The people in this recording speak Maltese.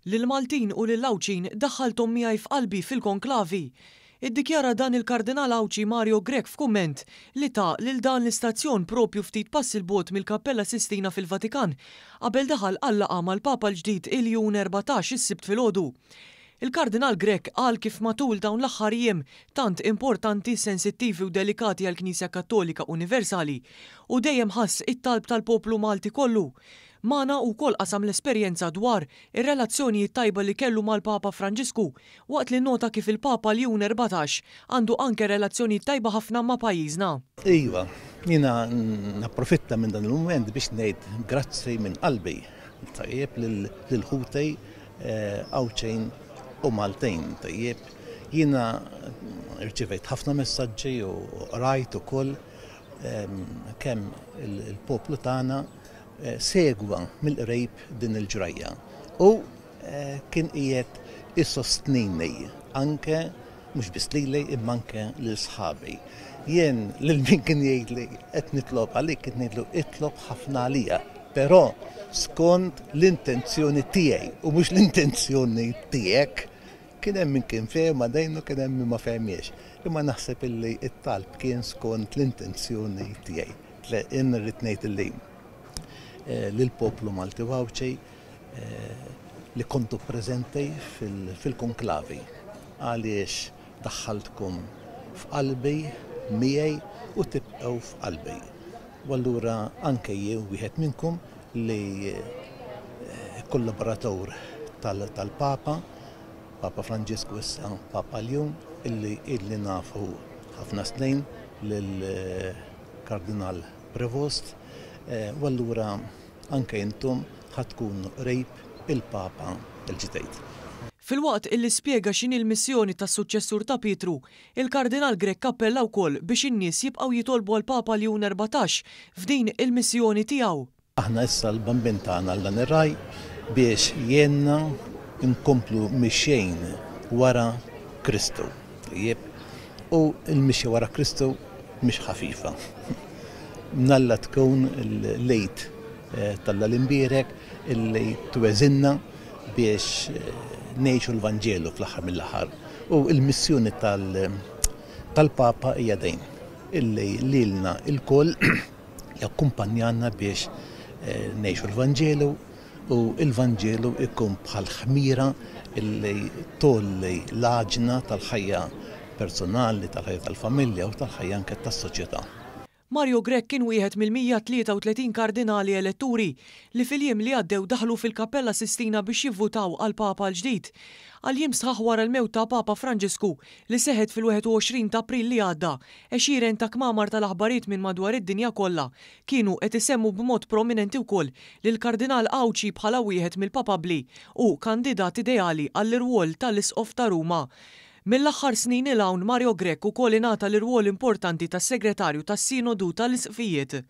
Lil-Maltin u lil-Awċin daħħalthom miegħi f'qalbi fil-konklavi. Iddikjara dan il-Kardinal Awċi Mario Grech f'kumment li ta' lil dan l-istazzjon propju ftit pass il-bogħod mill-Kappella Sistina fil-Vatikan qabel daħal għallaqa mal-Papa l-ġdid il-Jun 14 is-Sibt filgħodu. Il-Kardinal Grech qal kif matul dawn l-aħħar jiem tant importanti, sensittivi u delikati għall-Knisja Kattolika Universali u dejjem ħass it-talb tal-poplu Malti kollu. Mana wkoll qasam l-esperjenza dwar ir-relazzjonijiet tajba li kellu mal-Papa Franġisku waqt li nota kif il-Papa Ljun 14 għandu anke relazzjonijiet tajba ħafna ma' pajjiżna. Iva, jiena napprofitta minn dan il-mument biex ngħid grazzi minn qalbi tajjeb lil-ħutej Awċin u Maltejn tajjeb. Jiena rċivejt ħafna messaġġi u rajt ukoll kemm il-poplu tagħna segwa mill-qrib din il-ġrajja u kien qiegħed issostnini anke mhux biss lili imma anke lil sħabi. Jien lil min kien jgħidli qed nitlob għalik qed ngħidlu itlob ħafna għalija, però skont l-intenzjoni tiegħi u mhux l-intenzjoni tiegħek. Kien hemm min kien fehem ma dejnu kien hemm min ma fehmiex. Imma naħseb illi t-talb kien skont l-intenzjoni tiegħi. Jien rrid ngħid illi lill-poplu Malti u Awċi li kontu preżenti fil-konklavi għaliex daħħaltkom f'qalbi miegħi u tibqgħu f'qalbi. U allura anke jien wieħed minnkom li kollaboratur tal-Papa, Papa Franġisku issa Papa Ljun, illi nafu ħafna snin lill-Kardinal Prevost. U allura anke intom ħatkunu qrib il-Papa l-ġdid. Fil-waqt illi spjega x'inhi l-missjoni tas-suċċessur ta' Pietru, il-Kardinal Grech appella wkoll biex in-nies jibqgħu jitolbu għall-Papa Ljun 14 f'din il-missjoni tiegħu. Aħna issa l-bambin tagħna dan ir-raj biex jenna nkomplu mixjejn wara Kristu. U l-mixja wara Kristu mhix ħafifa. Nalla tkun l-lejt tal-imbierek illi tweżinna biex ngħixu l-Vanġelu fl-aħħar mill-aħħar. U l-missjoni tal-Papa hija dejn illi lilna il-koll jakkumpanjanna biex ngħixu l-Vanġelu u l-Vanġelu ikun bħal ħmira illi tolli l-aġna tal-ħajja personali, tal-ħajja tal-familja u tal-ħajja anke tas-soċjetà. Mario Grech kien wieħed mill-133 kardinali eletturi li fil-jiem li għaddew daħlu fil-Kappella Sistina biex jivvutaw għal-Papa l-ġdid. Għal-jiem sħaħ wara l-mewt ta' Papa Franġisku li seħed fil-21 ta' April li għadda, għexieren ta' kmamar tal-aħbarijiet minn madwar id-dinja kollha kienu qed isemmu b'mod prominenti wkoll lill-Kardinal Awċi bħala wieħed mill-papabbli u kandidat ideali għall-irwol tal-Isqof ta' Ruma. Mill-aħħar snin il-hawn Mario Grech ukoll ingħata l-irwol importanti tas-Segretarju tas-Sinodu tal-Isqfijiet.